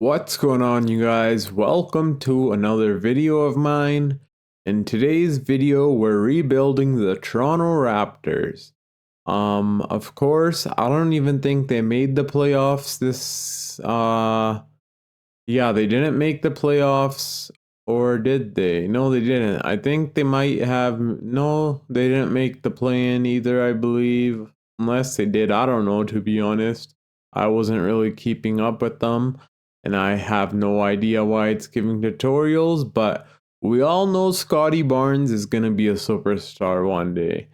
What's going on, you guys? Welcome to another video of mine. In today's video, we're rebuilding the Toronto Raptors. Of course, I don't even think they made the playoffs yeah, they didn't make the playoffs, or did they? No, they didn't. I think they might have. No, they didn't make the play-in either, I believe. Unless they did, I don't know, to be honest. I wasn't really keeping up with them, and I have no idea why it's giving tutorials, but we all know Scottie Barnes is gonna be a superstar one day.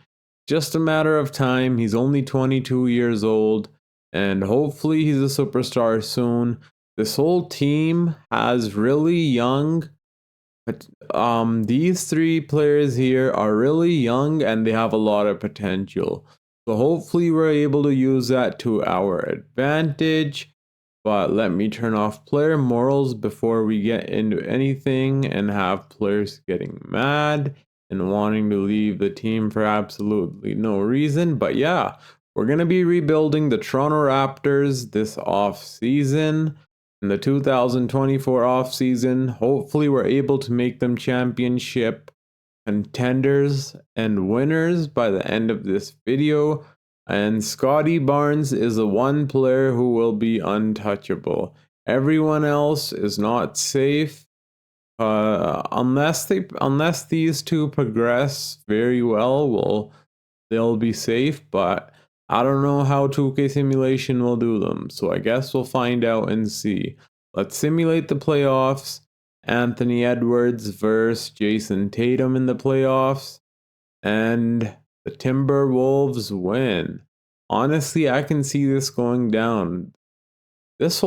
Just a matter of time. He's only 22 years old, and hopefully he's a superstar soon. This whole team has really young, but these three players here are really young and they have a lot of potential. So hopefully we're able to use that to our advantage. But let me turn off player morals before we get into anything and have players getting mad and wanting to leave the team for absolutely no reason. But yeah, we're going to be rebuilding the Toronto Raptors this off season. In the 2024 off season, hopefully we're able to make them championship contenders and winners by the end of this video. And Scottie Barnes is the one player who will be untouchable. Everyone else is not safe. Unless these two progress very well, they'll be safe, but I don't know how 2K simulation will do them, so I guess we'll find out and see. Let's simulate the playoffs. Anthony Edwards versus Jason Tatum in the playoffs, and the Timberwolves win. Honestly, I can see this going down. These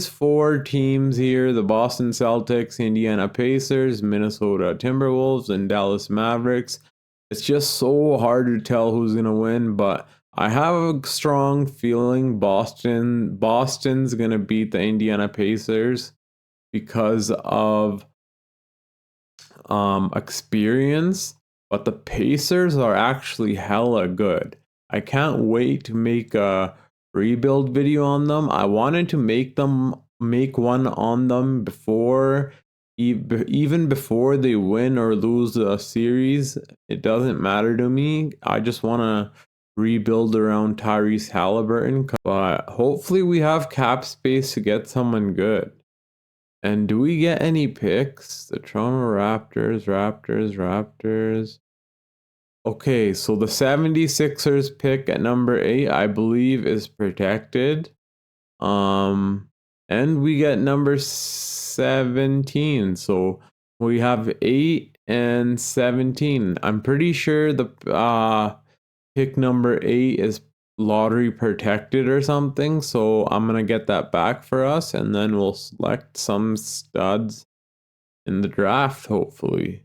four teams here, the Boston Celtics, Indiana Pacers, Minnesota Timberwolves, and Dallas Mavericks, it's just so hard to tell who's going to win, but I have a strong feeling Boston's going to beat the Indiana Pacers because of experience, but the Pacers are actually hella good. I can't wait to make a rebuild video on them. I wanted to make one on them before even before they win or lose a series. It doesn't matter to me. I just want to rebuild around Tyrese Halliburton, but hopefully we have cap space to get someone good. And do we get any picks? The Toronto Raptors. Okay, so the 76ers pick at number 8, I believe, is protected. And we get number 17. So we have 8 and 17. I'm pretty sure the pick number 8 is lottery protected or something, so I'm gonna get that back for us, and then we'll select some studs in the draft, hopefully.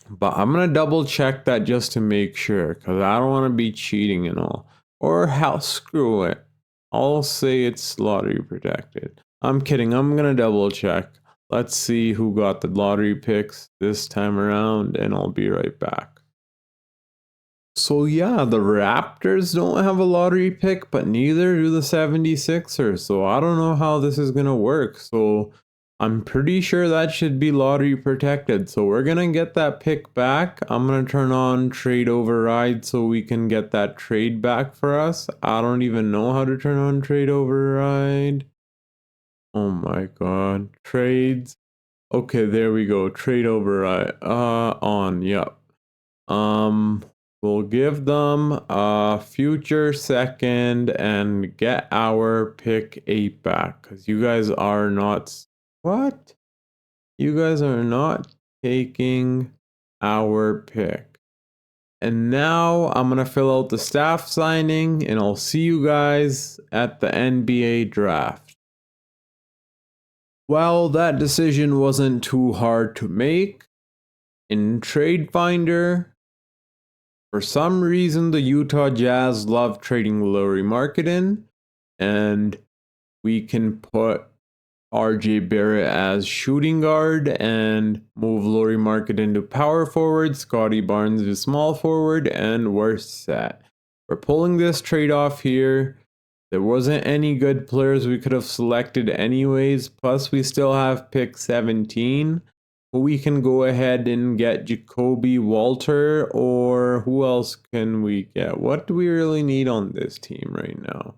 But I'm gonna double check that just to make sure, because I don't want to be cheating and all. Or how, screw it, I'll say it's lottery protected. I'm kidding, I'm gonna double check. Let's see who got the lottery picks this time around, and I'll be right back. So yeah, the Raptors don't have a lottery pick, but neither do the 76ers. So I don't know how this is going to work. So I'm pretty sure that should be lottery protected. So we're going to get that pick back. I'm going to turn on trade override so we can get that trade back for us. I don't even know how to turn on trade override. Oh my god. Trades. Okay, there we go. Trade override. On. Yep. We'll give them a future second and get our pick 8 back, because you guys are not. What? You guys are not taking our pick. And now I'm going to fill out the staff signing, and I'll see you guys at the NBA draft. Well, that decision wasn't too hard to make. In Trade Finder, for some reason, the Utah Jazz love trading Lauri Markkanen, and we can put RJ Barrett as shooting guard and move Lauri Markkanen to power forward, Scottie Barnes to small forward, and we're set. We're pulling this trade off here. There wasn't any good players we could have selected anyways. Plus, we still have pick 17. We can go ahead and get Jacoby Walter, or who else can we get? What do we really need on this team right now?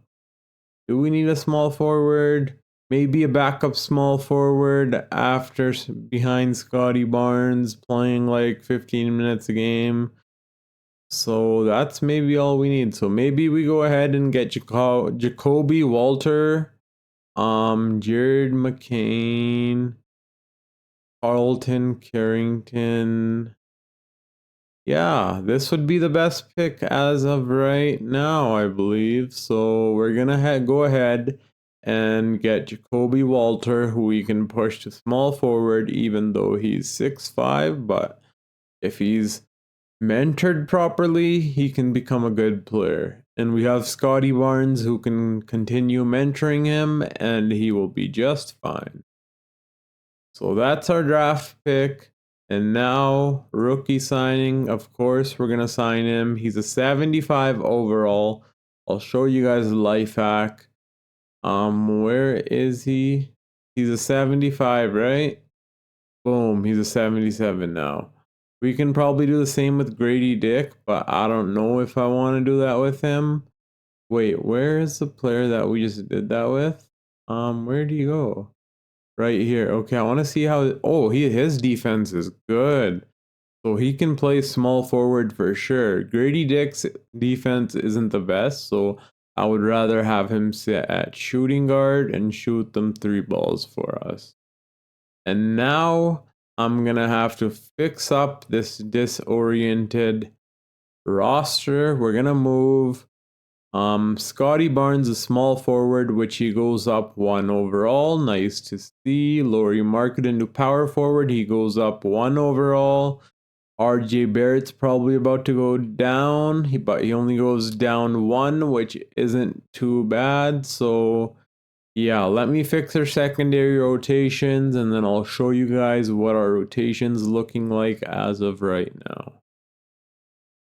Do we need a small forward? Maybe a backup small forward after behind Scottie Barnes playing like 15 minutes a game. So that's maybe all we need. So maybe we go ahead and get Jacoby Walter, Jared McCain, Carlton Carrington. Yeah, this would be the best pick as of right now, I believe. So we're gonna go ahead and get Jacoby Walter, who we can push to small forward, even though he's 6'5". But if he's mentored properly, he can become a good player. And we have Scottie Barnes, who can continue mentoring him, and he will be just fine. So that's our draft pick. And now, rookie signing. Of course, we're going to sign him. He's a 75 overall. I'll show you guys a life hack. Where is he? He's a 75, right? Boom, he's a 77 now. We can probably do the same with Grady Dick, but I don't know if I want to do that with him. Wait, where is the player that we just did that with? Where do you go? Right here. Okay, I want to see how. Oh, his defense is good. So he can play small forward for sure. Grady Dick's defense isn't the best, so I would rather have him sit at shooting guard and shoot them 3 balls for us. And now I'm gonna have to fix up this disoriented roster. We're gonna move Scottie Barnes, a small forward, which he goes up 1 overall. Nice to see. Laurie Marketing to power forward. He goes up 1 overall. RJ Barrett's probably about to go down, but he only goes down 1, which isn't too bad. So yeah, let me fix our secondary rotations, and then I'll show you guys what our rotation's looking like as of right now.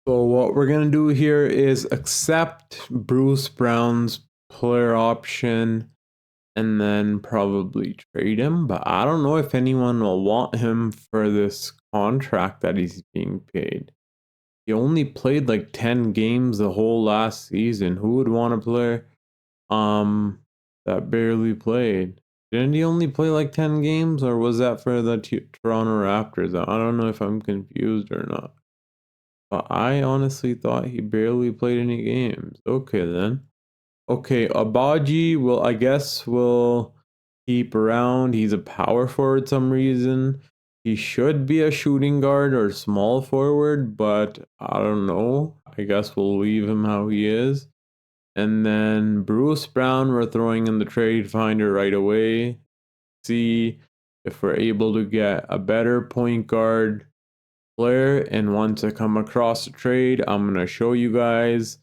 So what we're going to do here is accept Bruce Brown's player option and then probably trade him. But I don't know if anyone will want him for this contract that he's being paid. He only played like 10 games the whole last season. Who would want to play that barely played? Didn't he only play like 10 games, or was that for the Toronto Raptors? I don't know if I'm confused or not. But I honestly thought he barely played any games. Okay then. Okay, Abaji I guess will keep around. He's a power forward some reason. He should be a shooting guard or small forward, but I don't know. I guess we'll leave him how he is. And then Bruce Brown, we're throwing in the trade finder right away. See if we're able to get a better point guard player, and once I come across a trade, I'm gonna show you guys.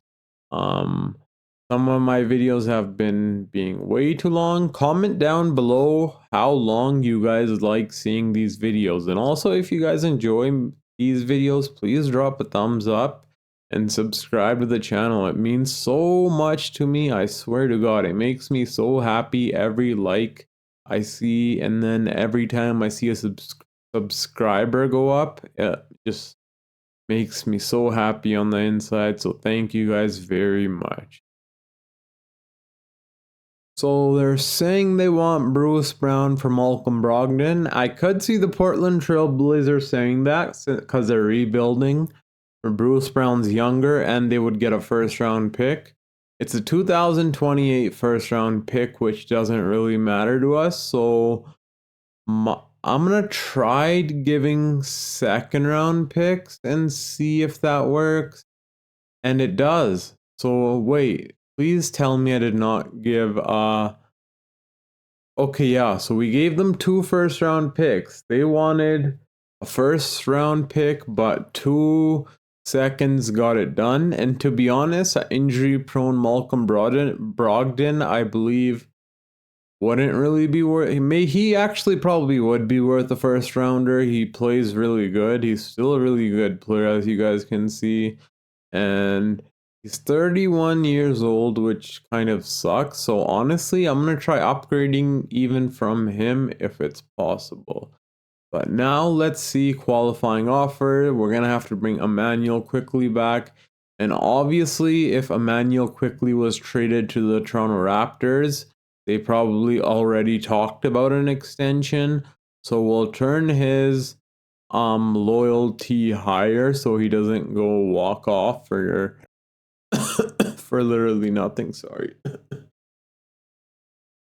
Some of my videos have been being way too long. Comment down below how long you guys like seeing these videos, and also if you guys enjoy these videos, please drop a thumbs up and subscribe to the channel. It means so much to me. I swear to God, it makes me so happy every like I see, and then every time I see a subscriber go up, it just makes me so happy on the inside. So thank you guys very much. So they're saying they want Bruce Brown for Malcolm Brogdon. I could see the Portland Trail Blazers saying that because they're rebuilding. For Bruce Brown's younger and they would get a first round pick. It's a 2028 first round pick, which doesn't really matter to us. So I'm gonna try giving second round picks and see if that works. And it does. So wait, please tell me I did not give okay, yeah, so we gave them 2 first round picks. They wanted a first round pick, but 2 seconds got it done. And to be honest, injury prone Malcolm Brogdon, I believe, wouldn't really be worth. He actually probably would be worth a first rounder. He plays really good. He's still a really good player, as you guys can see. And He's 31 years old, which kind of sucks. So honestly, I'm going to try upgrading even from him if it's possible. But now let's see qualifying offer. We're going to have to bring Emmanuel quickly back. And obviously, if Emmanuel quickly was traded to the Toronto Raptors, they probably already talked about an extension. So we'll turn his loyalty higher so he doesn't go walk off for for literally nothing, sorry.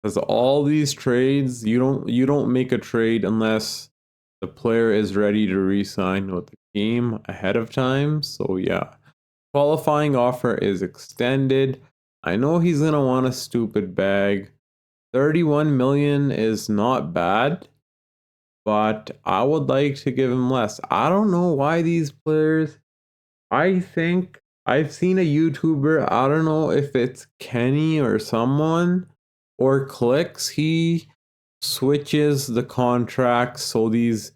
Because all these trades, you don't make a trade unless the player is ready to re-sign with the team ahead of time. So yeah, qualifying offer is extended. I know he's gonna want a stupid bag. 31 million is not bad, but I would like to give him less. I don't know why these players. I think I've seen a YouTuber, I don't know if it's Kenny or someone, or Clicks, he switches the contracts so these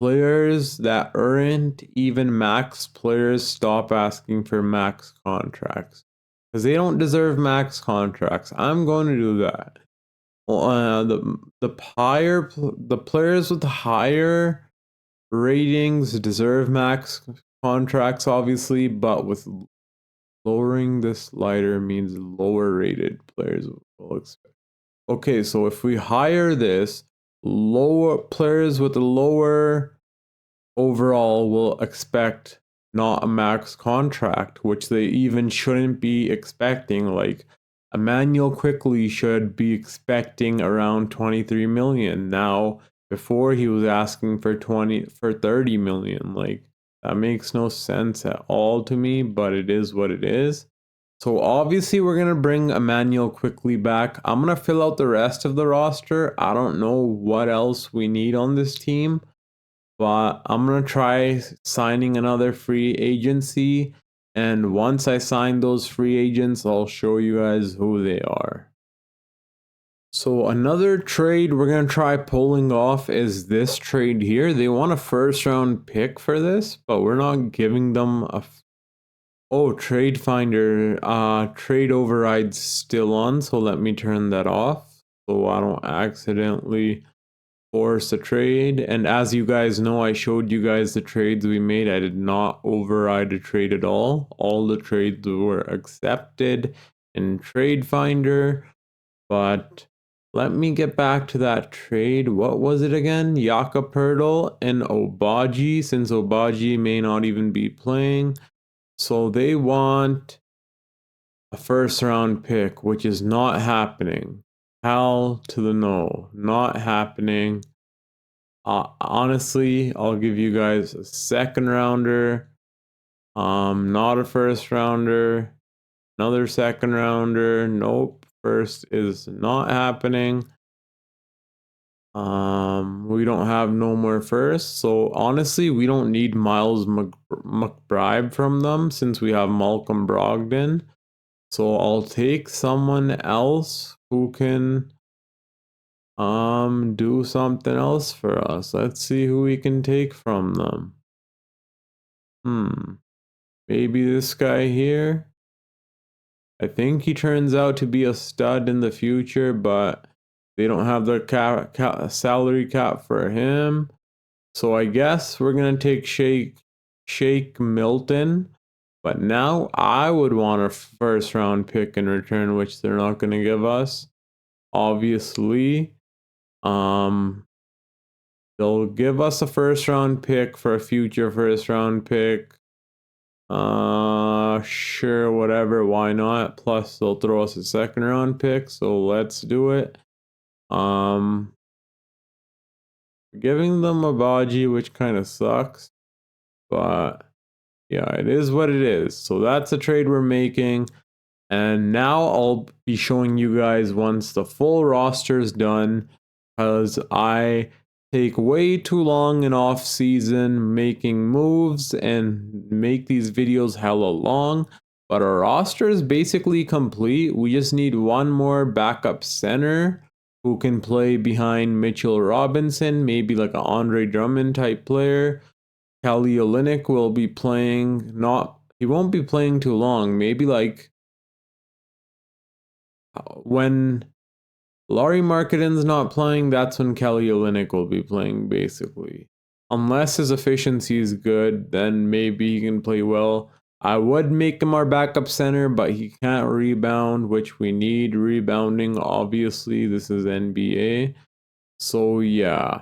players that aren't even max players stop asking for max contracts. Because they don't deserve max contracts. I'm going to do that. The players with the higher ratings deserve max contracts, obviously, but with lowering the slider means lower rated players will expect. Okay, so if we hire this, lower players with a lower overall will expect not a max contract, which they even shouldn't be expecting. Like Emmanuel quickly should be expecting around 23 million. Now, before he was asking for 30 million. Like that makes no sense at all to me, but it is what it is. So obviously we're going to bring Emmanuel quickly back. I'm going to fill out the rest of the roster. I don't know what else we need on this team, but I'm going to try signing another free agency. And once I sign those free agents, I'll show you guys who they are. So another trade we're going to try pulling off is this trade here. They want a first round pick for this, but we're not giving them a... Oh, trade finder, trade override's still on, so let me turn that off so I don't accidentally force a trade. And as you guys know, I showed you guys the trades we made. I did not override a trade at all. All the trades were accepted in trade finder. But let me get back to that trade. What was it again? Yakapurtle and Obaji, since Obaji may not even be playing. So they want a first round pick, which is not happening. Hell to the no, not happening. Honestly, I'll give you guys a second rounder. Not a first rounder. Another second rounder. Nope. First is not happening. We don't have no more first. So honestly, we don't need Miles McBride from them since we have Malcolm Brogdon. So I'll take someone else who can do something else for us. Let's see who we can take from them. Maybe this guy here. I think he turns out to be a stud in the future, but they don't have the salary cap for him. So I guess we're gonna take Shake Milton. But now I would want a first round pick in return, which they're not gonna give us. Obviously. They'll give us a first round pick for a future first round pick. Sure, whatever, why not? Plus they'll throw us a second round pick, so let's do it. Giving them a Baji, which kind of sucks, but yeah, it is what it is. So that's a trade we're making. And now I'll be showing you guys once the full roster is done, because I take way too long in off season making moves and make these videos hella long. But our roster is basically complete. We just need one more backup center who can play behind Mitchell Robinson, maybe like an Andre Drummond type player. Kelly Olynyk will be playing not he won't be playing too long. Maybe like when Laurie Markkaden's not playing, that's when Kelly Olynyk will be playing, basically. Unless his efficiency is good, then maybe he can play well. I would make him our backup center, but he can't rebound, which we need rebounding, obviously. This is NBA. So, yeah.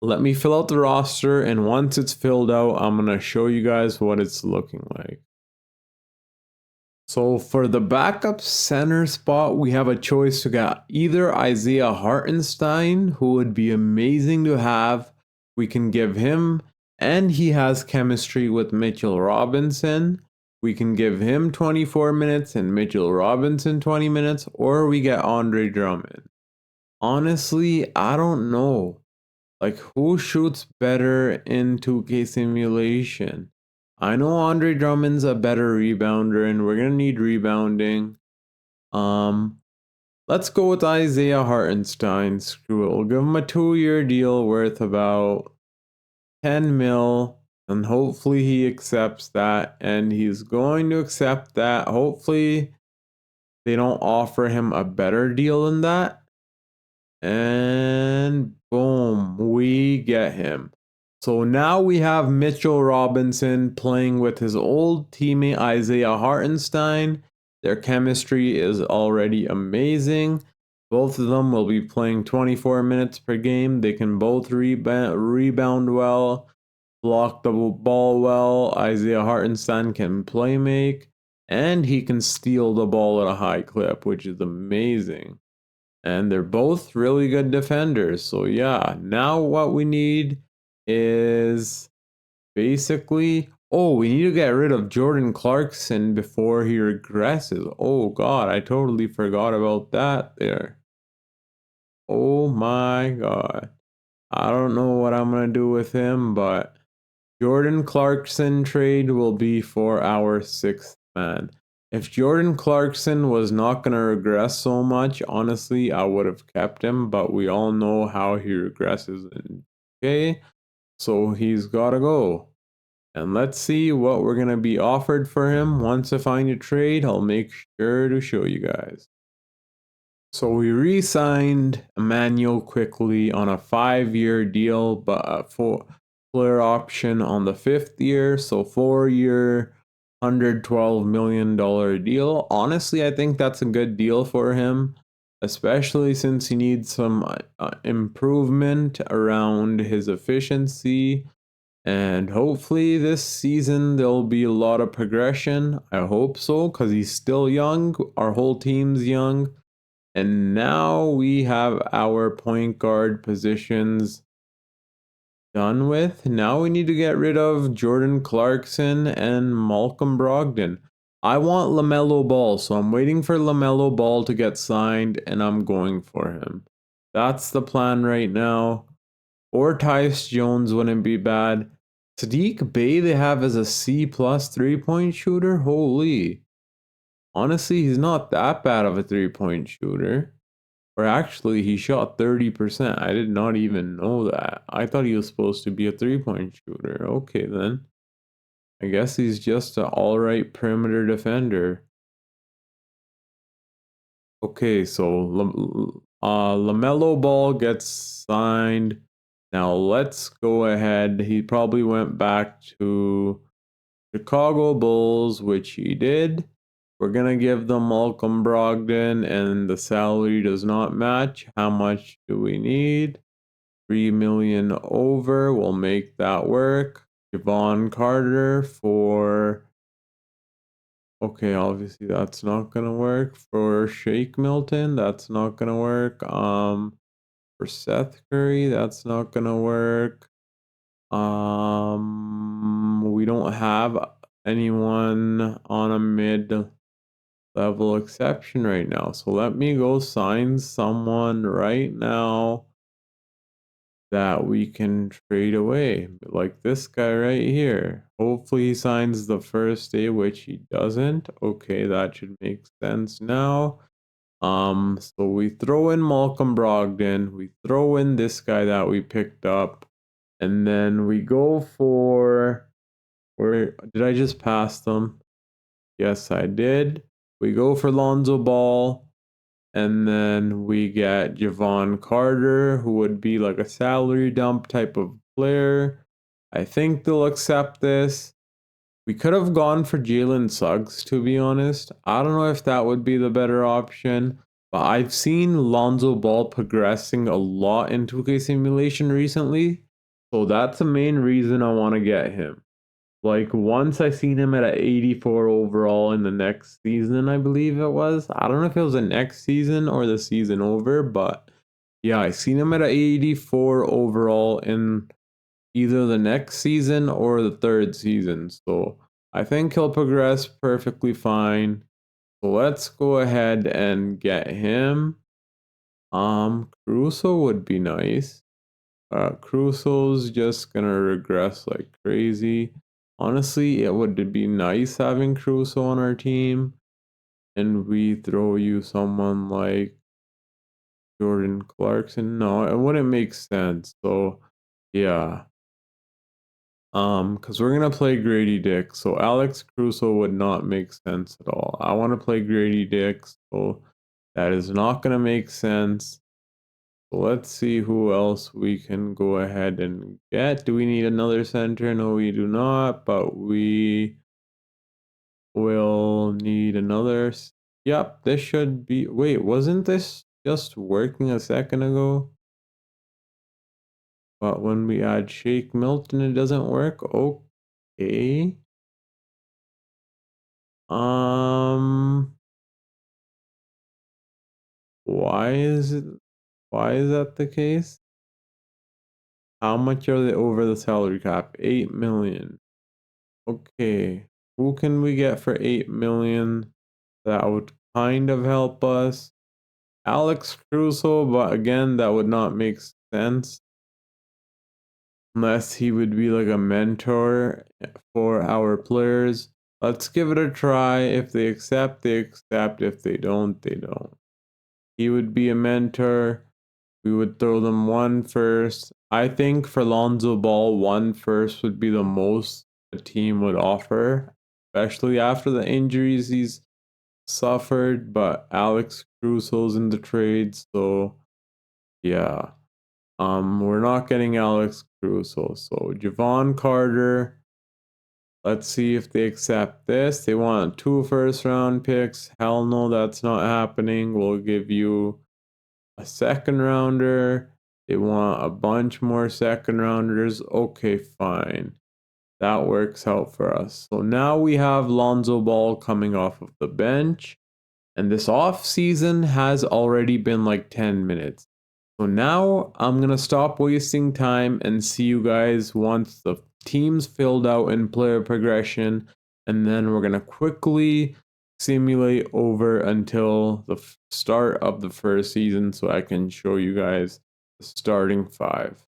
Let me fill out the roster, and once it's filled out, I'm going to show you guys what it's looking like. So for the backup center spot, we have a choice to get either Isaiah Hartenstein, who would be amazing to have. We can give him, and he has chemistry with Mitchell Robinson. We can give him 24 minutes and Mitchell Robinson 20 minutes, or we get Andre Drummond. Honestly, I don't know. Like, who shoots better in 2K simulation? I know Andre Drummond's a better rebounder, and we're gonna need rebounding. Um, let's go with Isaiah Hartenstein. Screw it. We'll give him a 2-year deal worth about 10 mil, and hopefully he accepts that. And he's going to accept that. Hopefully they don't offer him a better deal than that. And boom, we get him. So now we have Mitchell Robinson playing with his old teammate Isaiah Hartenstein. Their chemistry is already amazing. Both of them will be playing 24 minutes per game. They can both rebound well, block the ball well. Isaiah Hartenstein can play make, and he can steal the ball at a high clip, which is amazing. And they're both really good defenders. So yeah, now what we need is basically, oh, we need to get rid of Jordan Clarkson before he regresses. Oh god, I totally forgot about that there. Oh my god. I don't know what I'm going to do with him, but Jordan Clarkson trade will be for our 6th man. If Jordan Clarkson was not going to regress so much, honestly, I would have kept him, but we all know how he regresses in okay, so he's got to go. And let's see what we're going to be offered for him. Once I find a trade, I'll make sure to show you guys. So we re-signed Emmanuel quickly on a 5-year deal, but for player option on the 5th year. So 4-year, $112 million deal. Honestly, I think that's a good deal for him, especially since he needs some improvement around his efficiency. And hopefully this season there'll be a lot of progression. I hope so, because he's still young. Our whole team's young. And now we have our point guard positions done with. Now we need to get rid of Jordan Clarkson and Malcolm Brogdon. I want LaMelo Ball, so I'm waiting for LaMelo Ball to get signed, and I'm going for him. That's the plan right now. Or Tyus Jones wouldn't be bad. Sadiq Bey they have as a C+ 3-point shooter? Holy. Honestly, he's not that bad of a 3-point shooter. Or actually, he shot 30%. I did not even know that. I thought he was supposed to be a 3-point shooter. Okay, then. I guess he's just an alright perimeter defender. Okay, so LaMelo Ball gets signed. Now let's go ahead. He probably went back to Chicago Bulls, which he did. We're going to give them Malcolm Brogdon, and the salary does not match. How much do we need? 3 million over. We'll make that work. Javon Carter for... Okay, obviously that's not going to work. For Shake Milton, that's not going to work. For Seth Curry, that's not going to work. We don't have anyone on a mid-level exception right now. So let me go sign someone right now that we can trade away. Like this guy right here. Hopefully he signs the first day, which he doesn't. Okay, that should make sense now. So we throw in Malcolm Brogdon. We throw in this guy that we picked up. And then we go for Where did I just pass them? Yes, I did. We go for Lonzo Ball, and then we get Javon Carter, who would be like a salary dump type of player. I think they'll accept this. We could have gone for Jalen Suggs, to be honest. I don't know if that would be the better option, but I've seen Lonzo Ball progressing a lot in 2K Simulation recently. So that's the main reason I want to get him. Like once I seen him at a 84 overall in the next season, I believe it was. I don't know if it was the next season or the season over, but yeah, I seen him at a 84 overall in either the next season or the third season. So I think he'll progress perfectly fine. So let's go ahead and get him. Caruso would be nice. Crusoe's just gonna regress like crazy. Honestly, it would be nice having Crusoe on our team, and we throw you someone like Jordan Clarkson. No, it wouldn't make sense. So, yeah. Because we're gonna play Grady Dick, so Alex Crusoe would not make sense at all. I want to play Grady Dick, so that is not gonna make sense. So let's see who else we can go ahead and get. Do we need another center? No, we do not, but we will need another. Yep, this should be. Wait, wasn't this just working a second ago? But when we add Shake Milton, it doesn't work. Okay. Um, why is it? Why is that the case? How much are they over the salary cap? 8 million. Okay. Who can we get for 8 million? That would kind of help us. Alex Crusoe, but again, that would not make sense unless he would be like a mentor for our players. Let's give it a try. If they accept, they accept. If they don't, they don't. He would be a mentor. We would throw them one first. I think for Lonzo Ball, one first would be the most a team would offer, especially after the injuries he's suffered. But Alex Crusoe's in the trade, so yeah. We're not getting Alex Crusoe. So Javon Carter. Let's see if they accept this. They want 2 first round picks. Hell no, that's not happening. We'll give you a second rounder. They want a bunch more second rounders. Okay, fine. That works out for us. So now we have Lonzo Ball coming off of the bench. And this off season has already been like 10 minutes. So now I'm going to stop wasting time and see you guys once the team's filled out in player progression. And then we're going to quickly simulate over until the start of the first season so I can show you guys the starting 5.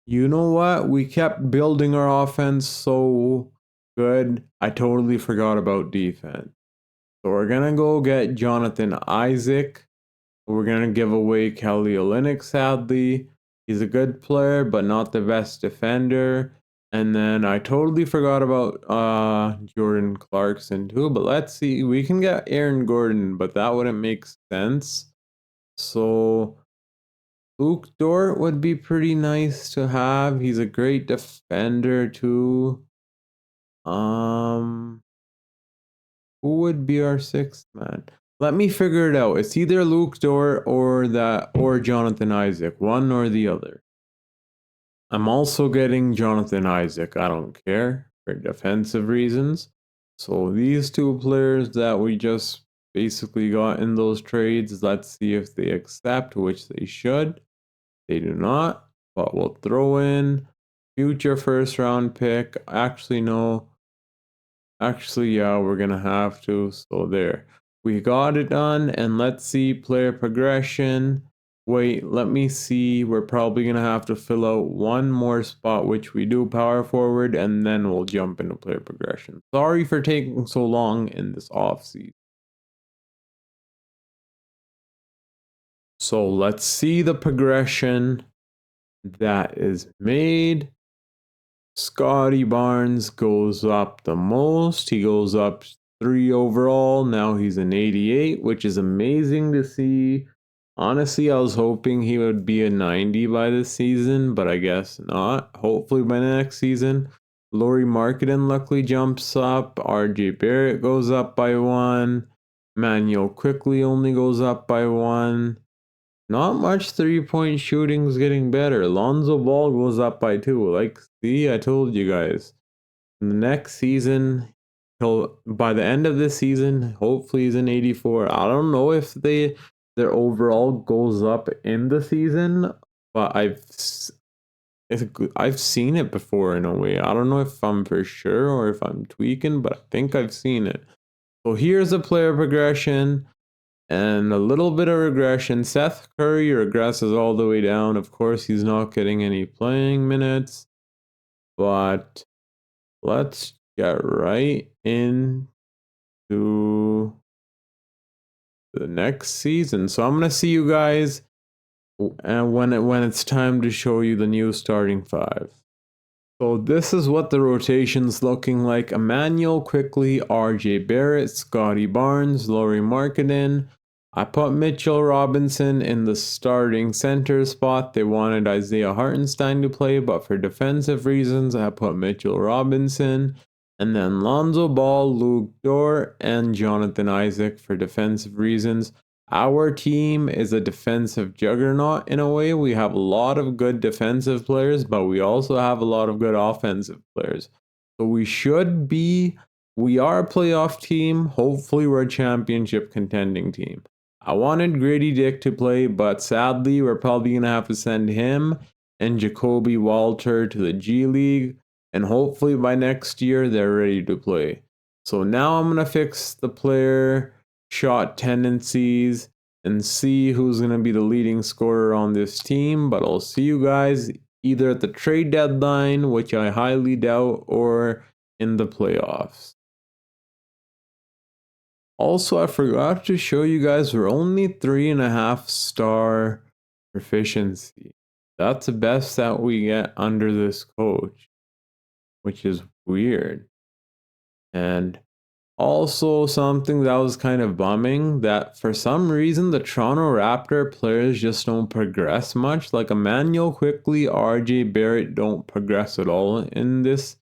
You know what? We kept building our offense so good. I totally forgot about defense. So we're going to go get Jonathan Isaac. We're going to give away Kelly Olynyk, sadly. He's a good player, but not the best defender. And then I totally forgot about Jordan Clarkson too. But let's see. We can get Aaron Gordon, but that wouldn't make sense. So Luke Dort would be pretty nice to have. He's a great defender too. Um, who would be our 6th man? Let me figure it out. It's either Luke Dort or Jonathan Isaac, one or the other. I'm also getting Jonathan Isaac. I don't care for defensive reasons. So these 2 players that we just basically got in those trades, let's see if they accept, which they should. They do not, but we'll throw in future first round pick. Actually, no. Actually, yeah, we're gonna have to. So there. We got it done, and let's see player progression. Wait, let me see. We're probably gonna have to fill out one more spot, which we do power forward, and then we'll jump into player progression. Sorry for taking so long in this off season. So let's see the progression that is made. Scottie Barnes goes up the most. He goes up 3 overall. Now he's an 88, which is amazing to see. Honestly, I was hoping he would be a 90 by this season, but I guess not. Hopefully by next season. Lauri Markkanen luckily jumps up. RJ Barrett goes up by 1. Manuel quickly only goes up by 1. Not much 3-point shooting's getting better. Lonzo Ball goes up by 2. Like, see, I told you guys. In the next season, he'll by the end of this season, hopefully he's an 84. I don't know if their overall goes up in the season, but I've seen it before in a way. I don't know if I'm for sure or if I'm tweaking, but I think I've seen it. So here's a player progression. And a little bit of regression. Seth Curry regresses all the way down. Of course, he's not getting any playing minutes. But let's get right into the next season. So I'm going to see you guys when it's time to show you the new starting 5. So this is what the rotation's looking like. Emmanuel Quickly, RJ Barrett, Scottie Barnes, Lauri Markkanen. I put Mitchell Robinson in the starting center spot. They wanted Isaiah Hartenstein to play, but for defensive reasons, I put Mitchell Robinson. And then Lonzo Ball, Luke Dort, and Jonathan Isaac for defensive reasons. Our team is a defensive juggernaut in a way. We have a lot of good defensive players, but we also have a lot of good offensive players. So we are a playoff team. Hopefully we're a championship contending team. I wanted Grady Dick to play, but sadly we're probably going to have to send him and Jacoby Walter to the G League. And hopefully by next year they're ready to play. So now I'm going to fix the player shot tendencies and see who's going to be the leading scorer on this team. But I'll see you guys either at the trade deadline, which I highly doubt, or in the playoffs. Also, I forgot to show you guys we're only 3.5 star proficiency. That's the best that we get under this coach, which is weird. And also something that was kind of bumming, that for some reason the Toronto Raptor players just don't progress much. Like Emmanuel Quickly, RJ Barrett don't progress at all in this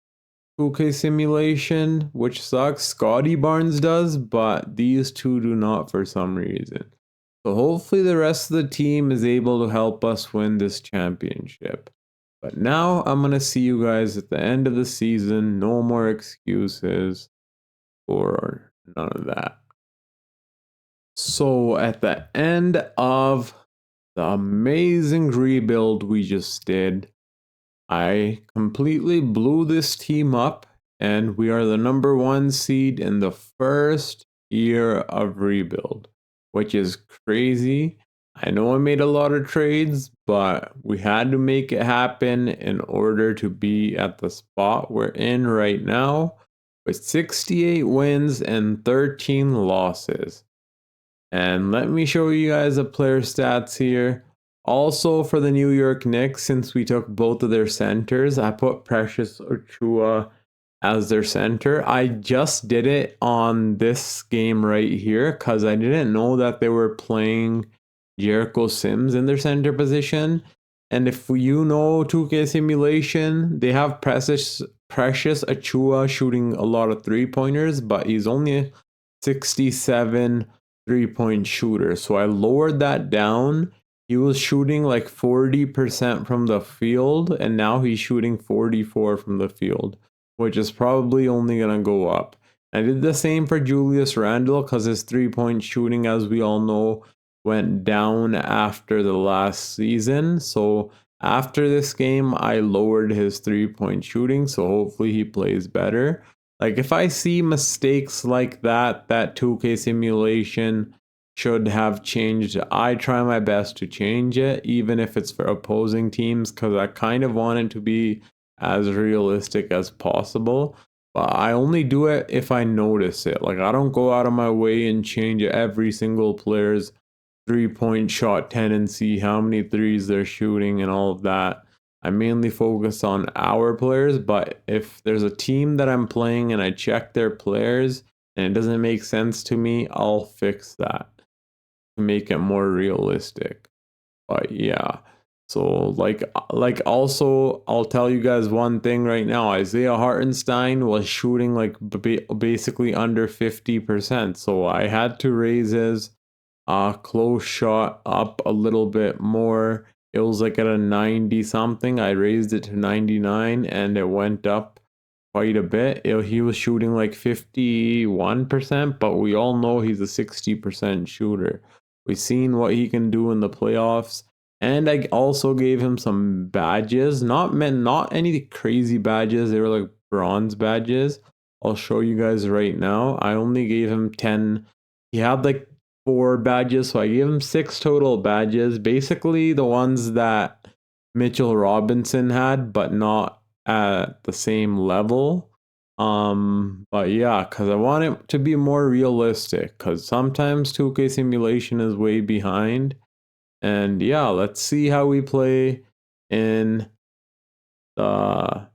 2K simulation, which sucks. Scottie Barnes does, but these two do not for some reason. So hopefully the rest of the team is able to help us win this championship. But now I'm going to see you guys at the end of the season. No more excuses or none of that. So at the end of the amazing rebuild we just did, I completely blew this team up, and we are the number 1 seed in the first year of rebuild, which is crazy. I know I made a lot of trades, but we had to make it happen in order to be at the spot we're in right now with 68 wins and 13 losses. And let me show you guys the player stats here. Also for the New York Knicks, since we took both of their centers, I put Precious Achiuwa as their center. I just did it on this game right here because I didn't know that they were playing Jericho Sims in their center position. And if you know 2K simulation, they have Precious Achiuwa shooting a lot of 3-pointers, but he's only 67 3-point shooter. So I lowered that down. He was shooting like 40% from the field, and now he's shooting 44 from the field, which is probably only going to go up. I did the same for Julius Randle because his 3-point shooting, as we all know, went down after the last season. So after this game, I lowered his 3-point shooting, so hopefully he plays better. Like if I see mistakes like that 2K simulation should have changed. I try my best to change it, even if it's for opposing teams, because I kind of want it to be as realistic as possible. But I only do it if I notice it. Like I don't go out of my way and change every single player's 3-point shot tendency, how many threes they're shooting and all of that. I mainly focus on our players, but if there's a team that I'm playing and I check their players and it doesn't make sense to me, I'll fix that to make it more realistic. But yeah. So also I'll tell you guys one thing right now. Isaiah Hartenstein was shooting like basically under 50%. So I had to raise his close shot up a little bit more. It was like at a 90 something. I raised it to 99 and it went up quite a bit. He was shooting like 51%, but we all know he's a 60% shooter. We've seen what he can do in the playoffs. And I also gave him some badges. Not any crazy badges. They were like bronze badges. I'll show you guys right now. I only gave him 10. He had like 4 badges, so I gave him 6 total badges. Basically the ones that Mitchell Robinson had, but not at the same level. But yeah, because I want it to be more realistic, because sometimes 2K simulation is way behind. And yeah, let's see how we play in the.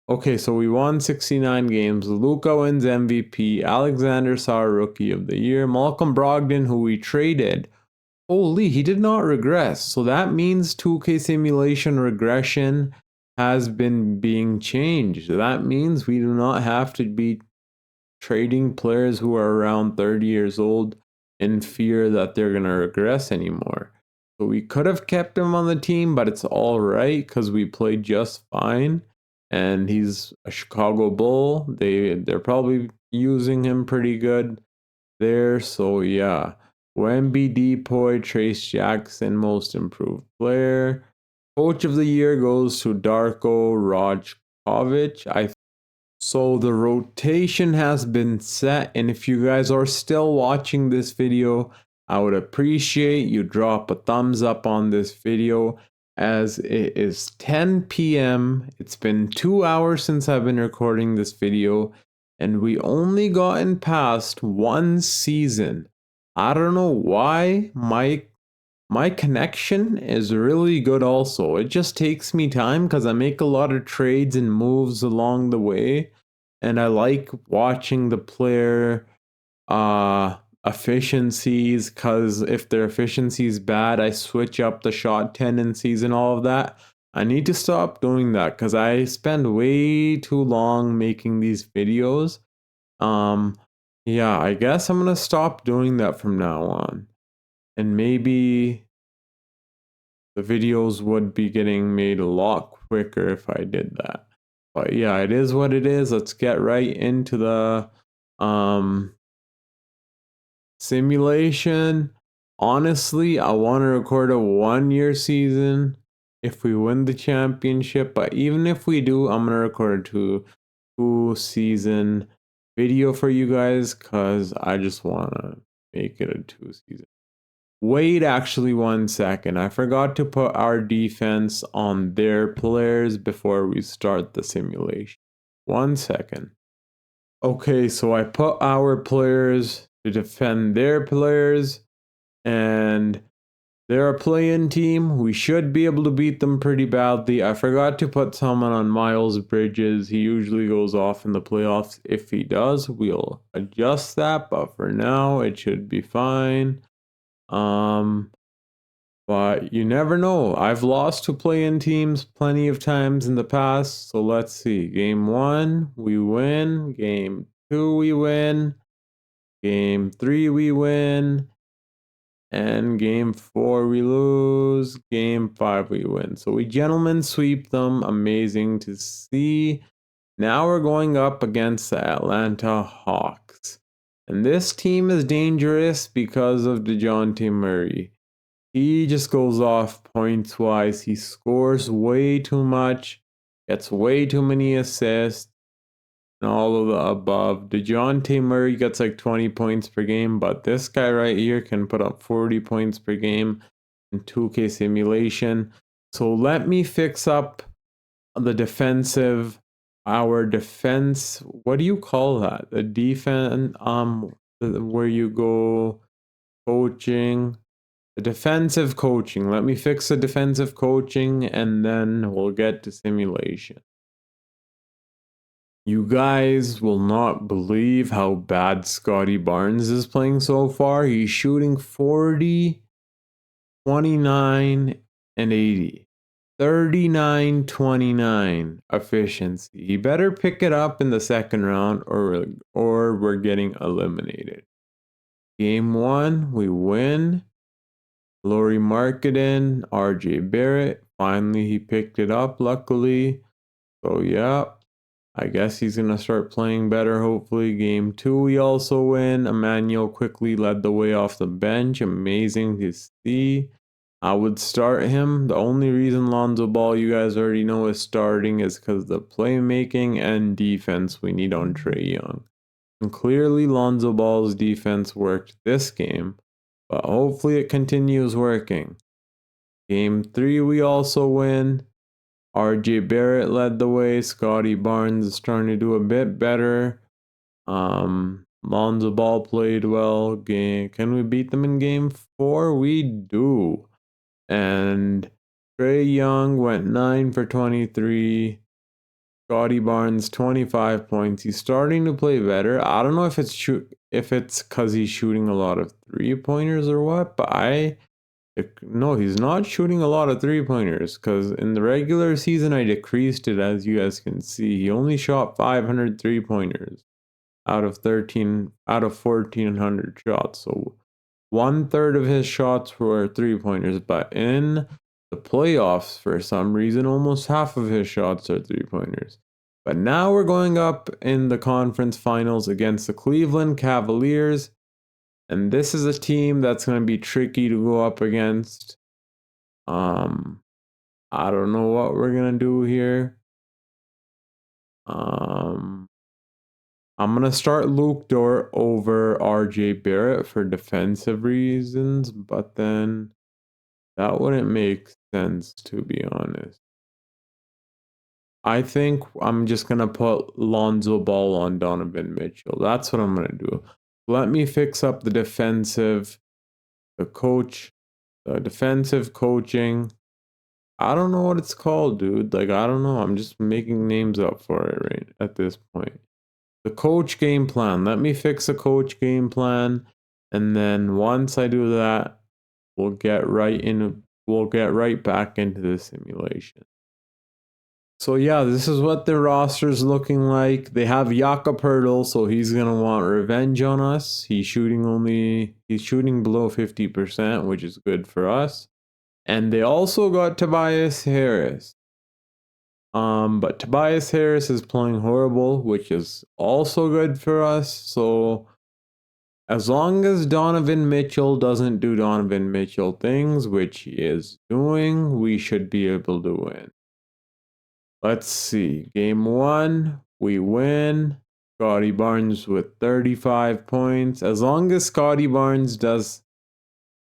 Okay, so we won 69 games. Luka wins MVP. Alexander Sarr Rookie of the Year. Malcolm Brogdon, who we traded. Holy, he did not regress. So that means 2K simulation regression has been being changed. That means we do not have to be trading players who are around 30 years old in fear that they're going to regress anymore. So we could have kept him on the team, but it's all right because we played just fine. And he's a Chicago Bull. They're probably using him pretty good there. So yeah. Wemby, Depoy, Trace Jackson, most improved player. Coach of the year goes to Darko Rajkovic. So the rotation has been set, and if you guys are still watching this video, I would appreciate you drop a thumbs up on this video as it is 10 p.m. It's been 2 hours since I've been recording this video, and we only gotten past 1 season. I don't know why my connection is really good also. It just takes me time because I make a lot of trades and moves along the way. And I like watching the player efficiencies because if their efficiency is bad, I switch up the shot tendencies and all of that. I need to stop doing that because I spend way too long making these videos. Um, yeah, I guess I'm gonna stop doing that from now on. And maybe the videos would be getting made a lot quicker if I did that. But yeah, it is what it is. Let's get right into the simulation. Honestly, I want to record a 1 year season if we win the championship. But even if we do, I'm gonna record a two season video for you guys because I just wanna make it a 2 season. Wait, actually, 1 second. I forgot to put our defense on their players before we start the simulation. 1 second. Okay, so I put our players to defend their players, and they're a play-in team. We should be able to beat them pretty badly. I forgot to put someone on Miles Bridges. He usually goes off in the playoffs. If he does, we'll adjust that, but for now, it should be fine. But you never know. I've lost to play-in teams plenty of times in the past. So let's see. Game 1, we win. Game 2, we win. Game 3, we win. And game 4, we lose. Game 5, we win. So we gentlemen sweep them. Amazing to see. Now we're going up against the Atlanta Hawks. And this team is dangerous because of DeJounte Murray. He just goes off points wise. He scores way too much, gets way too many assists, and all of the above. DeJounte Murray gets like 20 points per game, but this guy right here can put up 40 points per game in 2K simulation. So let me fix up the defensive, our defense. What do you call that? The defense, where you go coaching. The defensive coaching. Let me fix the defensive coaching and then we'll get to simulation. You guys will not believe how bad Scottie Barnes is playing so far. He's shooting 40, 29, and 80. 39-29 efficiency. He better pick it up in the second round or we're getting eliminated. Game 1, we win. Lauri Markkanen, RJ Barrett. Finally, he picked it up, luckily. So, yeah, I guess he's going to start playing better, hopefully. Game 2, we also win. Emmanuel quickly led the way off the bench. Amazing to see. I would start him. The only reason Lonzo Ball, you guys already know, is starting is because of the playmaking and defense we need on Trae Young. And clearly, Lonzo Ball's defense worked this game, but hopefully it continues working. Game 3, we also win. RJ Barrett led the way. Scottie Barnes is starting to do a bit better. Lonzo Ball played well. Can we beat them in game 4? We do. And Trae Young went 9 for 23. Scottie Barnes 25 points. He's starting to play better. I don't know if it's because he's shooting a lot of 3-pointers or what, but no, he's not shooting a lot of 3-pointers because in the regular season I decreased it, as you guys can see. He only shot 500 3-pointers out of 1400 shots. So 1/3 of his shots were 3-pointers, but in the playoffs, for some reason, almost half of his shots are 3-pointers. But now we're going up in the conference finals against the Cleveland Cavaliers. And this is a team that's going to be tricky to go up against. I don't know what we're going to do here. I'm going to start Luke Dort over RJ Barrett for defensive reasons, but then that wouldn't make sense, to be honest. I think I'm just going to put Lonzo Ball on Donovan Mitchell. That's what I'm going to do. Let me fix up the defensive coaching. I don't know what it's called, dude. Like, I don't know. I'm just making names up for it right at this point. The coach game plan. Let me fix a coach game plan. And then once I do that, we'll get right back into the simulation. So yeah, this is what the roster's looking like. They have Jakob Poeltl, so he's gonna want revenge on us. He's shooting below 50%, which is good for us. And they also got Tobias Harris. But Tobias Harris is playing horrible, which is also good for us. So as long as Donovan Mitchell doesn't do Donovan Mitchell things, which he is doing, we should be able to win. Let's see. Game 1, we win. Scottie Barnes with 35 points. As long as Scottie Barnes does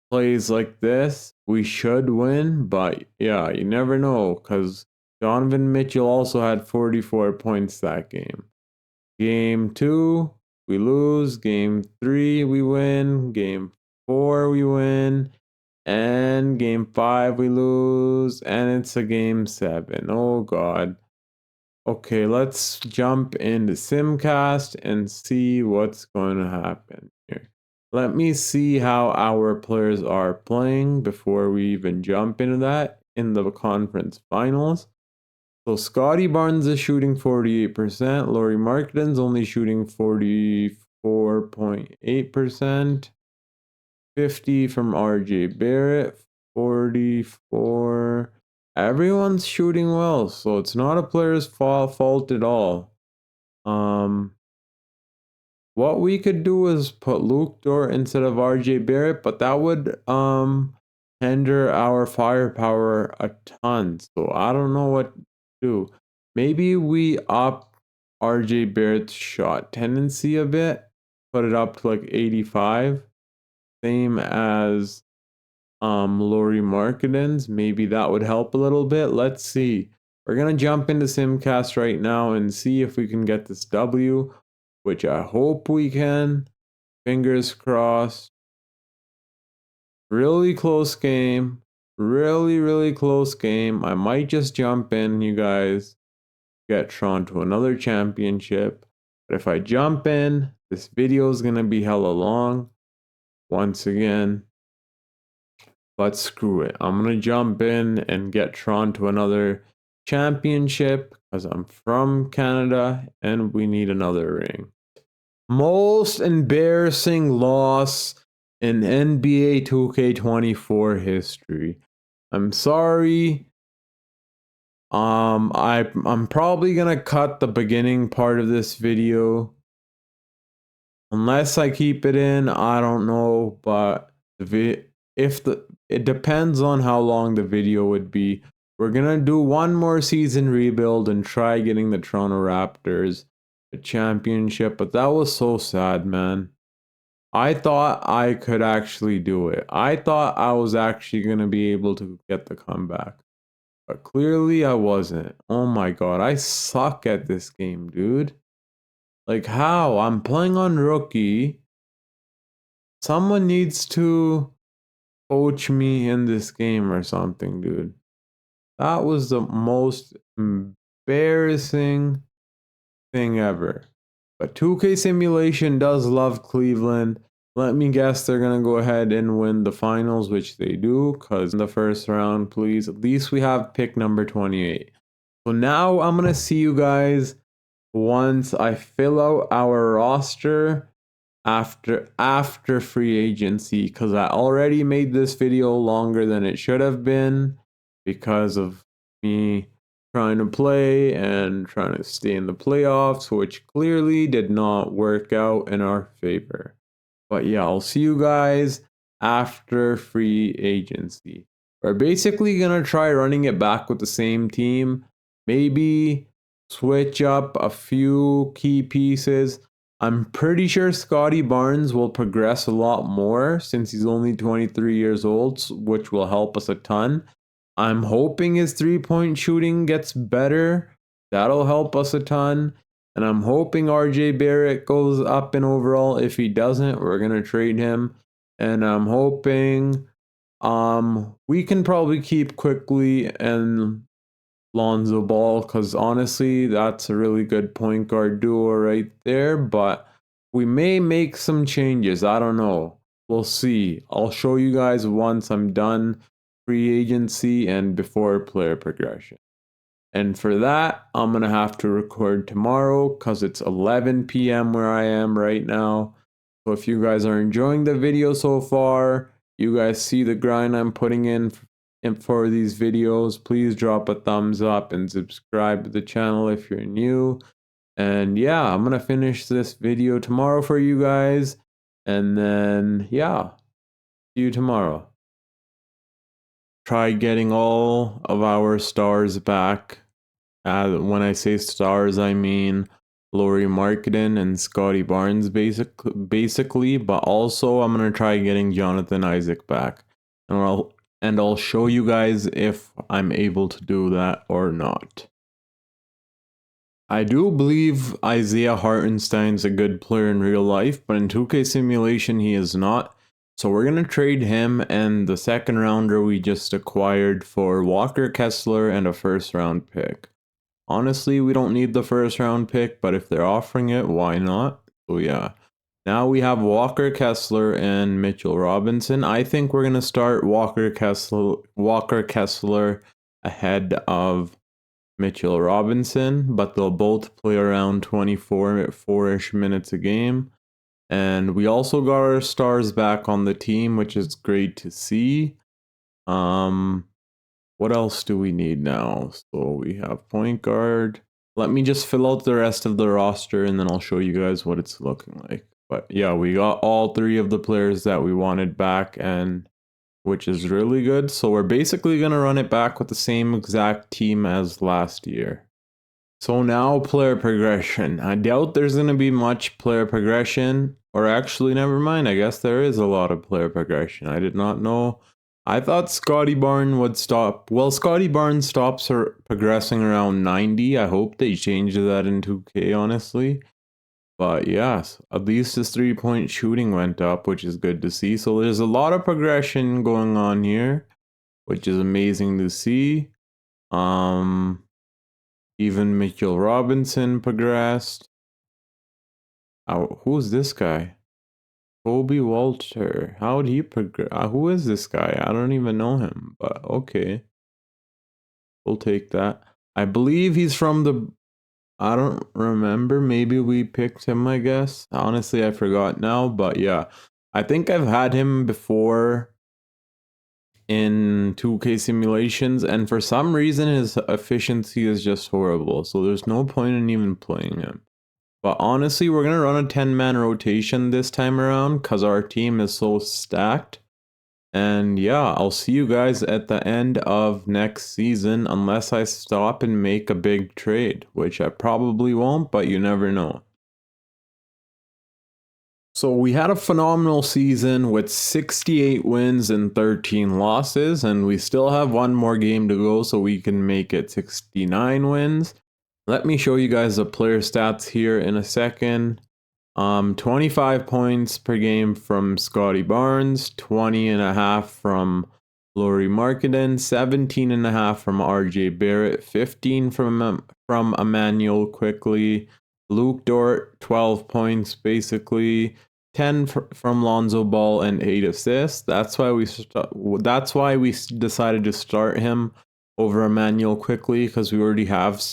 plays like this, we should win. But yeah, you never know because Donovan Mitchell also had 44 points that game. Game 2, we lose. Game 3, we win. Game 4, we win. And game 5, we lose. And it's a game 7. Oh, God. Okay, let's jump into Simcast and see what's going to happen here. Let me see how our players are playing before we even jump into that in the conference finals. So Scottie Barnes is shooting 48%. Lauri Markkanen's only shooting 44.8%. 50 from RJ Barrett. 44. Everyone's shooting well, so it's not a player's fault at all. What we could do is put Luke Dort instead of RJ Barrett, but that would hinder our firepower a ton. So I don't know what to do. Maybe we up RJ Barrett's shot tendency a bit, put it up to like 85, same as Lauri Markkanen's. Maybe that would help a little bit. Let's see. We're gonna jump into Simcast right now and see if we can get this W, which I hope we can. Fingers crossed. Really close game. Really, really close game. I might just jump in, you guys. Get Tron to another championship. But if I jump in, this video is going to be hella long. Once again. But screw it. I'm going to jump in and get Tron to another championship because I'm from Canada and we need another ring. Most embarrassing loss in NBA 2K24 history. I'm sorry. I'm probably gonna cut the beginning part of this video. Unless I keep it in, I don't know, but it depends on how long the video would be. We're gonna do one more season rebuild and try getting the Toronto Raptors a championship, but that was so sad, man. I thought I could actually do it. I thought I was actually gonna be able to get the comeback. But clearly I wasn't. Oh my god, I suck at this game, dude. Like how? I'm playing on rookie. Someone needs to coach me in this game or something, dude. That was the most embarrassing thing ever. But 2K Simulation does love Cleveland. Let me guess they're going to go ahead and win the finals, which they do, because in the first round, please. At least we have pick number 28. So now I'm going to see you guys once I fill out our roster after free agency, because I already made this video longer than it should have been because of me trying to play and trying to stay in the playoffs, which clearly did not work out in our favor. But yeah, I'll see you guys after free agency. We're basically gonna try running it back with the same team, maybe switch up a few key pieces. I'm pretty sure Scottie Barnes will progress a lot more since he's only 23 years old, which will help us a ton. I'm hoping his three-point shooting gets better. That'll help us a ton. And I'm hoping RJ Barrett goes up in overall. If he doesn't, we're going to trade him. And I'm hoping we can probably keep Quickly and Lonzo Ball, because honestly, that's a really good point guard duo right there. But we may make some changes. I don't know. We'll see. I'll show you guys once I'm done free agency and before player progression. And for that, I'm going to have to record tomorrow because it's 11 p.m. where I am right now. So if you guys are enjoying the video so far, you guys see the grind I'm putting in for these videos, please drop a thumbs up and subscribe to the channel if you're new. And yeah, I'm going to finish this video tomorrow for you guys. And then, yeah, see you tomorrow. Try getting all of our stars back. When I say stars, I mean Lauri Markkanen and Scottie Barnes, basically. But also, I'm gonna try getting Jonathan Isaac back, and I'll show you guys if I'm able to do that or not. I do believe Isaiah Hartenstein's a good player in real life, but in 2K Simulation he is not. So we're going to trade him and the second rounder we just acquired for Walker Kessler and a first round pick. Honestly, we don't need the first round pick, but if they're offering it, why not? So yeah. Now we have Walker Kessler and Mitchell Robinson. I think we're going to start Walker Kessler ahead of Mitchell Robinson, but they'll both play around 24-ish minutes a game. And we also got our stars back on the team, which is great to see. What else do we need now? So we have point guard. Let me just fill out the rest of the roster and then I'll show you guys what it's looking like. But yeah, we got all three of the players that we wanted back, and which is really good. So we're basically going to run it back with the same exact team as last year. So now player progression. I doubt there's going to be much player progression, or actually never mind. I guess there is a lot of player progression. I did not know. I thought Scottie Barnes would stop. Well, Scottie Barnes stops her progressing around 90. I hope they change that in 2K, honestly. But yes, at least his 3-point shooting went up, which is good to see. So there's a lot of progression going on here, which is amazing to see. Even Mitchell Robinson progressed. Who's this guy? Kobe Walter. How would he progress? Who is this guy? I don't even know him, but okay. We'll take that. I believe he's from the... I don't remember. Maybe we picked him, I guess. Honestly, I forgot now, but yeah. I think I've had him before in 2K simulations, and for some reason his efficiency is just horrible. So there's no point in even playing him. But honestly, we're going to run a 10-man rotation this time around because our team is so stacked. And yeah, I'll see you guys at the end of next season unless I stop and make a big trade, which I probably won't, but you never know. So we had a phenomenal season with 68 wins and 13 losses, and we still have one more game to go so we can make it 69 wins. Let me show you guys the player stats here in a second. 25 points per game from Scottie Barnes, 20.5 from Lauri Markkanen, 17.5 from RJ Barrett, 15 from Emmanuel Quickly, Luke Dort, 12 points basically, 10 from Lonzo Ball, and 8 assists. That's why we decided to start him over Emmanuel Quickly, because we already have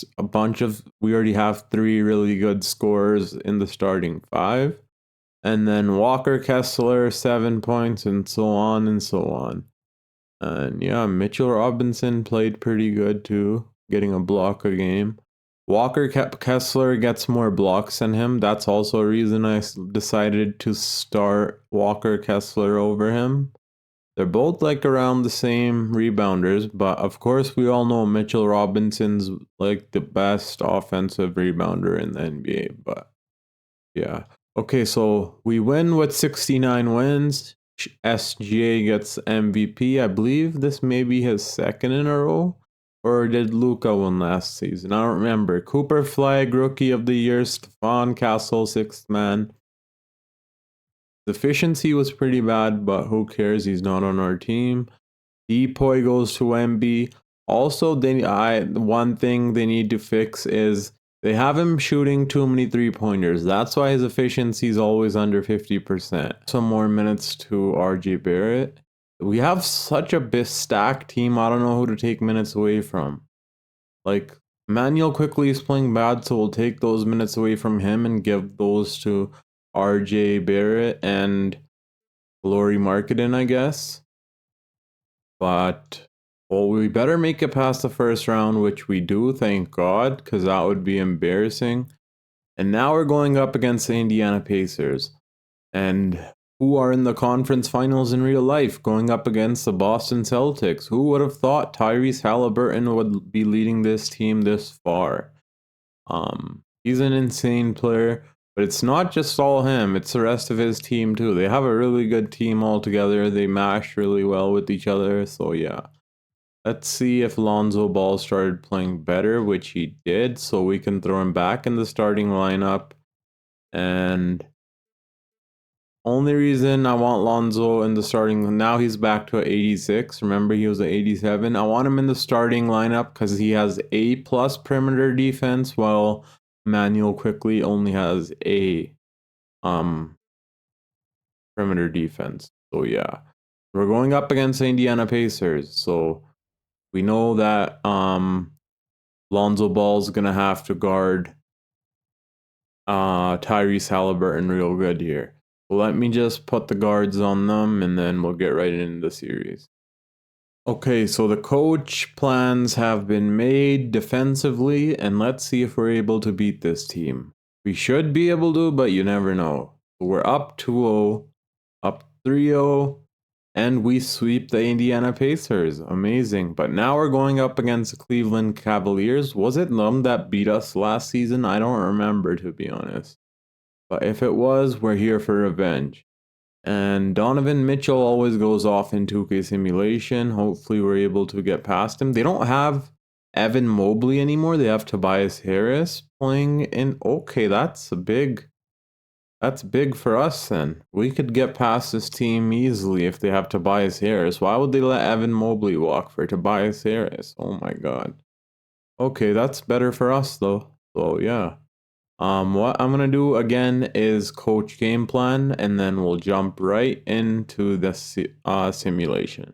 three really good scorers in the starting five. And then Walker Kessler, 7 points, and so on and so on. And yeah, Mitchell Robinson played pretty good too, getting a block a game. Walker Kessler gets more blocks than him. That's also a reason I decided to start Walker Kessler over him. They're both like around the same rebounders, but of course we all know Mitchell Robinson's like the best offensive rebounder in the NBA, but yeah. Okay, so we win with 69 wins. SGA gets MVP. I believe this may be his second in a row. Or did Luka win last season? I don't remember. Cooper Flag, Rookie of the Year. Stephon Castle, sixth man. The efficiency was pretty bad, but who cares? He's not on our team. Depoy goes to MB. Also, one thing they need to fix is they have him shooting too many three-pointers. That's why his efficiency is always under 50%. Some more minutes to RJ Barrett. We have such a stacked team. I don't know who to take minutes away from. Like, Manuel Quickly is playing bad, so we'll take those minutes away from him and give those to RJ Barrett and Lauri Markkanen, I guess. But, well, we better make it past the first round, which we do, thank God, because that would be embarrassing. And now we're going up against the Indiana Pacers, and who are in the conference finals in real life, going up against the Boston Celtics. Who would have thought Tyrese Halliburton would be leading this team this far? He's an insane player, but it's not just all him, it's the rest of his team too. They have a really good team all together. They mash really well with each other, so yeah. Let's see if Lonzo Ball started playing better, which he did, so we can throw him back in the starting lineup. And only reason I want Lonzo in the starting, now he's back to 86. Remember, he was at 87. I want him in the starting lineup because he has A+ perimeter defense, while Manuel Quickly only has A perimeter defense. So yeah, we're going up against the Indiana Pacers. So we know that Lonzo Ball's gonna have to guard Tyrese Halliburton real good here. Let me just put the guards on them and then we'll get right into the series. Okay, so the coach plans have been made defensively, and let's see if we're able to beat this team. We should be able to, but you never know. We're up 2-0, up 3-0, and we sweep the Indiana Pacers. Amazing. But now we're going up against the Cleveland Cavaliers. Was it them that beat us last season? I don't remember, to be honest. But if it was, we're here for revenge. And Donovan Mitchell always goes off in 2K simulation. Hopefully we're able to get past him. They don't have Evan Mobley anymore. They have Tobias Harris playing in. Okay, that's a big That's big for us then. We could get past this team easily if they have Tobias Harris. Why would they let Evan Mobley walk for Tobias Harris? Oh my god. Okay, that's better for us though. So yeah. What I'm gonna do again is coach game plan, and then we'll jump right into the simulation.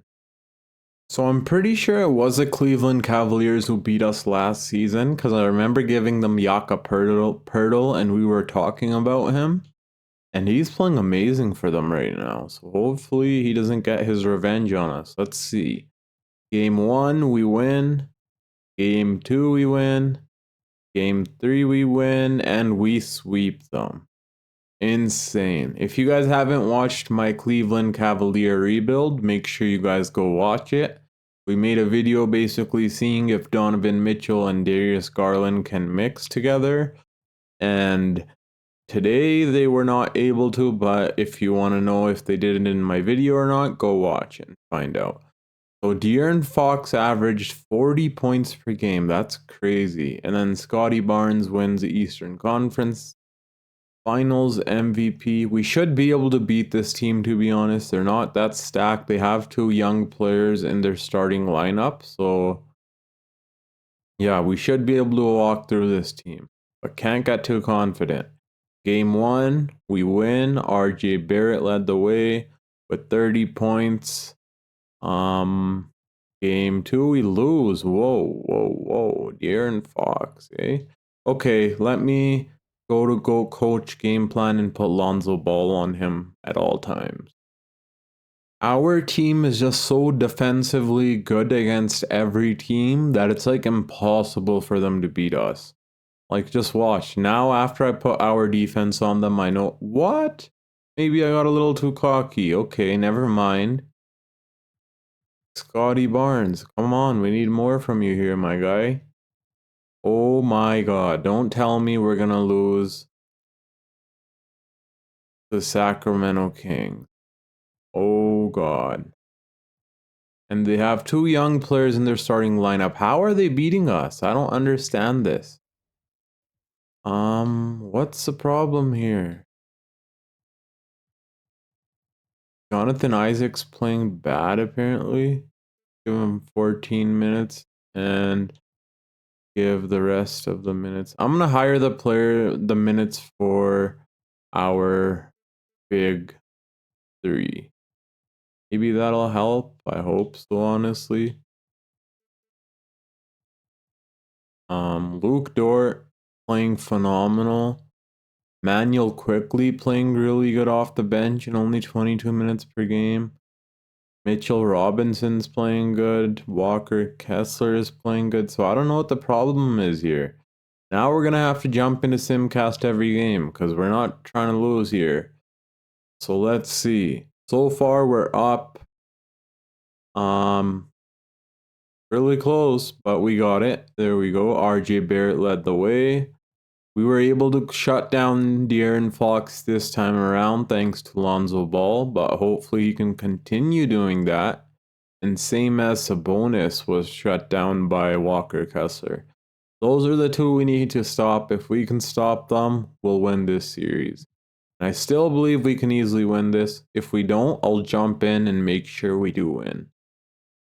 So I'm pretty sure it was the Cleveland Cavaliers who beat us last season, because I remember giving them Yaka Pirtle, and we were talking about him. And he's playing amazing for them right now. So hopefully he doesn't get his revenge on us. Let's see. Game 1, we win. Game 2, we win. Game 3, we win. And we sweep them. Insane. If you guys haven't watched my Cleveland Cavalier rebuild, make sure you guys go watch it. We made a video basically seeing if Donovan Mitchell and Darius Garland can mix together. And today they were not able to, but if you want to know if they did it in my video or not, go watch and find out. So De'Aaron Fox averaged 40 points per game. That's crazy. And then Scottie Barnes wins the Eastern Conference Finals MVP. We should be able to beat this team, to be honest. They're not that stacked. They have two young players in their starting lineup. So yeah, we should be able to walk through this team, but can't get too confident. Game 1, we win. RJ Barrett led the way with 30 points. Game 2, we lose. Whoa. De'Aaron Fox, eh? Okay, let me go coach game plan and put Lonzo Ball on him at all times. Our team is just so defensively good against every team that it's like impossible for them to beat us. Like, just watch. Now, after I put our defense on them, I know... What? Maybe I got a little too cocky. Okay, never mind. Scottie Barnes, come on. We need more from you here, my guy. Oh my god. Don't tell me we're gonna lose the Sacramento Kings. Oh god. And they have two young players in their starting lineup. How are they beating us? I don't understand this. What's the problem here? Jonathan Isaac's playing bad, apparently. Give him 14 minutes and give the rest of the minutes. I'm gonna hire the minutes for our big three. Maybe that'll help. I hope so, honestly. Luke Dort playing phenomenal. Manuel Quickly playing really good off the bench in only 22 minutes per game. Mitchell Robinson's playing good. Walker Kessler is playing good. So I don't know what the problem is here. Now we're going to have to jump into Simcast every game because we're not trying to lose here. So let's see. So far we're up. Really close, but we got it. There we go. RJ Barrett led the way. We were able to shut down De'Aaron Fox this time around thanks to Lonzo Ball, but hopefully he can continue doing that. And same as Sabonis was shut down by Walker Kessler. Those are the two we need to stop. If we can stop them, we'll win this series. And I still believe we can easily win this. If we don't, I'll jump in and make sure we do win.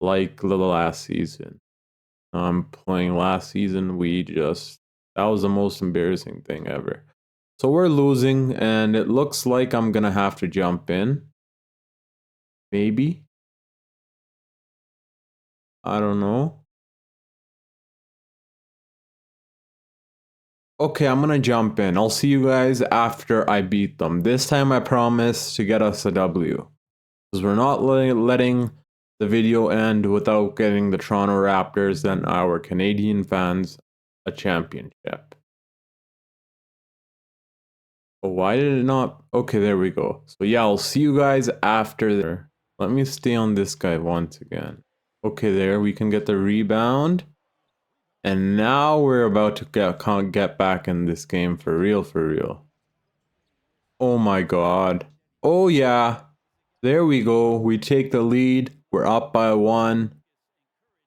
Like the last season. Playing last season, that was the most embarrassing thing ever. So we're losing, and it looks like I'm gonna have to jump in. Maybe. I don't know. Okay, I'm gonna jump in. I'll see you guys after I beat them. This time I promise to get us a W. Because we're not letting the video end without getting the Toronto Raptors and our Canadian fans a championship. Oh, why did it not? Okay, there we go. So yeah, I'll see you guys after there. Let me stay on this guy once again. Okay, there we can get the rebound. And now we're about to get back in this game for real, for real. Oh my god. Oh yeah. There we go. We take the lead. We're up by 1.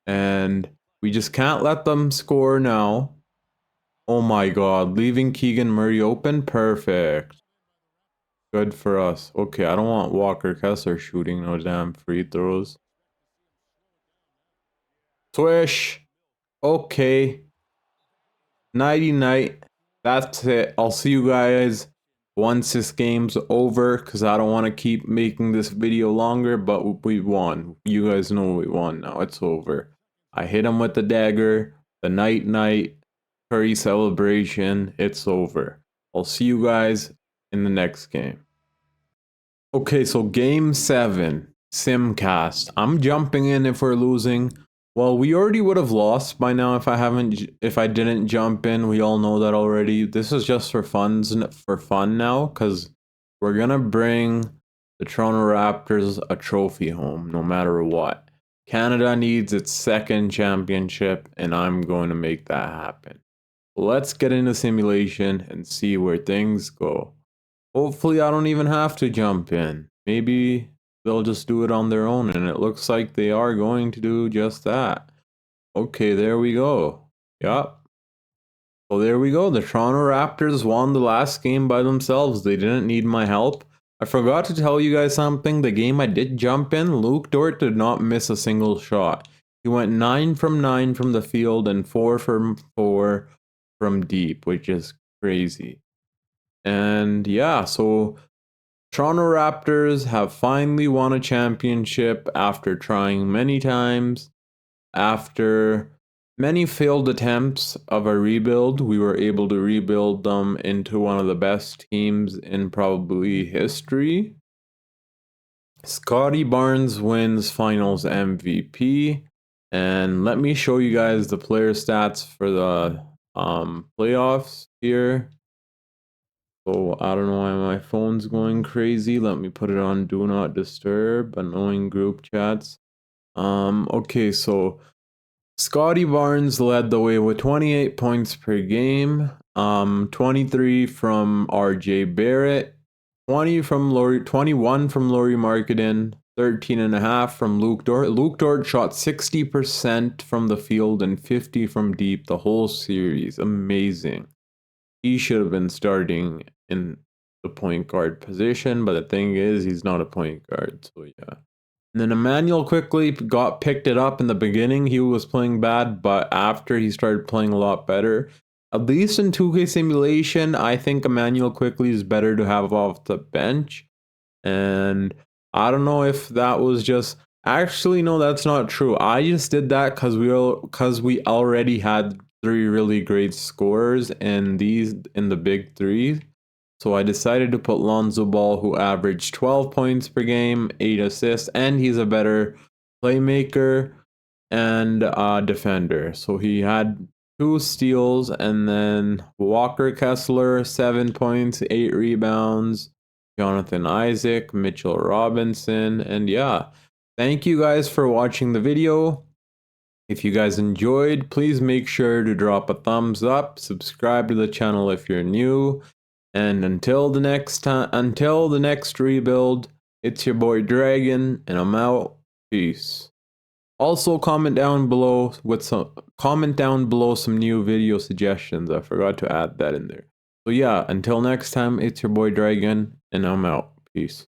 And we just can't let them score now. Oh my god. Leaving Keegan Murray open. Perfect. Good for us. Okay, I don't want Walker Kessler shooting no damn free throws. Swish. Okay. Nighty night. That's it. I'll see you guys once this game's over because I don't want to keep making this video longer, but we won. You guys know we won now. It's over. I hit him with the dagger. The night Curry celebration. It's over. I'll see you guys in the next game. Okay, so game 7, Simcast. I'm jumping in if we're losing. Well, we already would have lost by now if I didn't jump in. We all know that already. This is just for fun now, because we're gonna bring the Toronto Raptors a trophy home, no matter what. Canada needs its second championship, and I'm going to make that happen. Let's get into simulation and see where things go. Hopefully I don't even have to jump in. Maybe they'll just do it on their own, and it looks like they are going to do just that. Okay, there we go. Yup. Well, there we go. The Toronto Raptors won the last game by themselves. They didn't need my help. I forgot to tell you guys something. The game I did jump in, Luke Dort did not miss a single shot. He went 9 from 9 from the field and 4 from 4 from deep, which is crazy. And yeah, so Toronto Raptors have finally won a championship after trying many times. After many failed attempts of a rebuild, we were able to rebuild them into one of the best teams in probably history. Scottie Barnes wins Finals MVP. And let me show you guys the player stats for the playoffs here. So I don't know why my phone's going crazy. Let me put it on do not disturb, annoying group chats. Okay, so Scottie Barnes led the way with 28 points per game. 23 from RJ Barrett, 21 from Laurie Marketing, 13.5 from Luke Dort. Luke Dort shot 60% from the field and 50 from deep the whole series. Amazing. He should have been starting in the point guard position, but the thing is, he's not a point guard, so yeah. And then Emmanuel quickly picked it up in the beginning. He was playing bad, but after he started playing a lot better. At least in 2K simulation, I think Emmanuel quickly is better to have off the bench. And I don't know if that was just actually no, that's not true. I just did that because we already had 3 really great scorers in the big 3. So I decided to put Lonzo Ball, who averaged 12 points per game, 8 assists, and he's a better playmaker and defender. So he had 2 steals, and then Walker Kessler, 7 points, 8 rebounds, Jonathan Isaac, Mitchell Robinson, and yeah. Thank you guys for watching the video. If you guys enjoyed, please make sure to drop a thumbs up, subscribe to the channel if you're new, and until the next rebuild, it's your boy Dragon, and I'm out. Peace. Also, comment down below some new video suggestions. I forgot to add that in there. So yeah, until next time, it's your boy Dragon, and I'm out. Peace.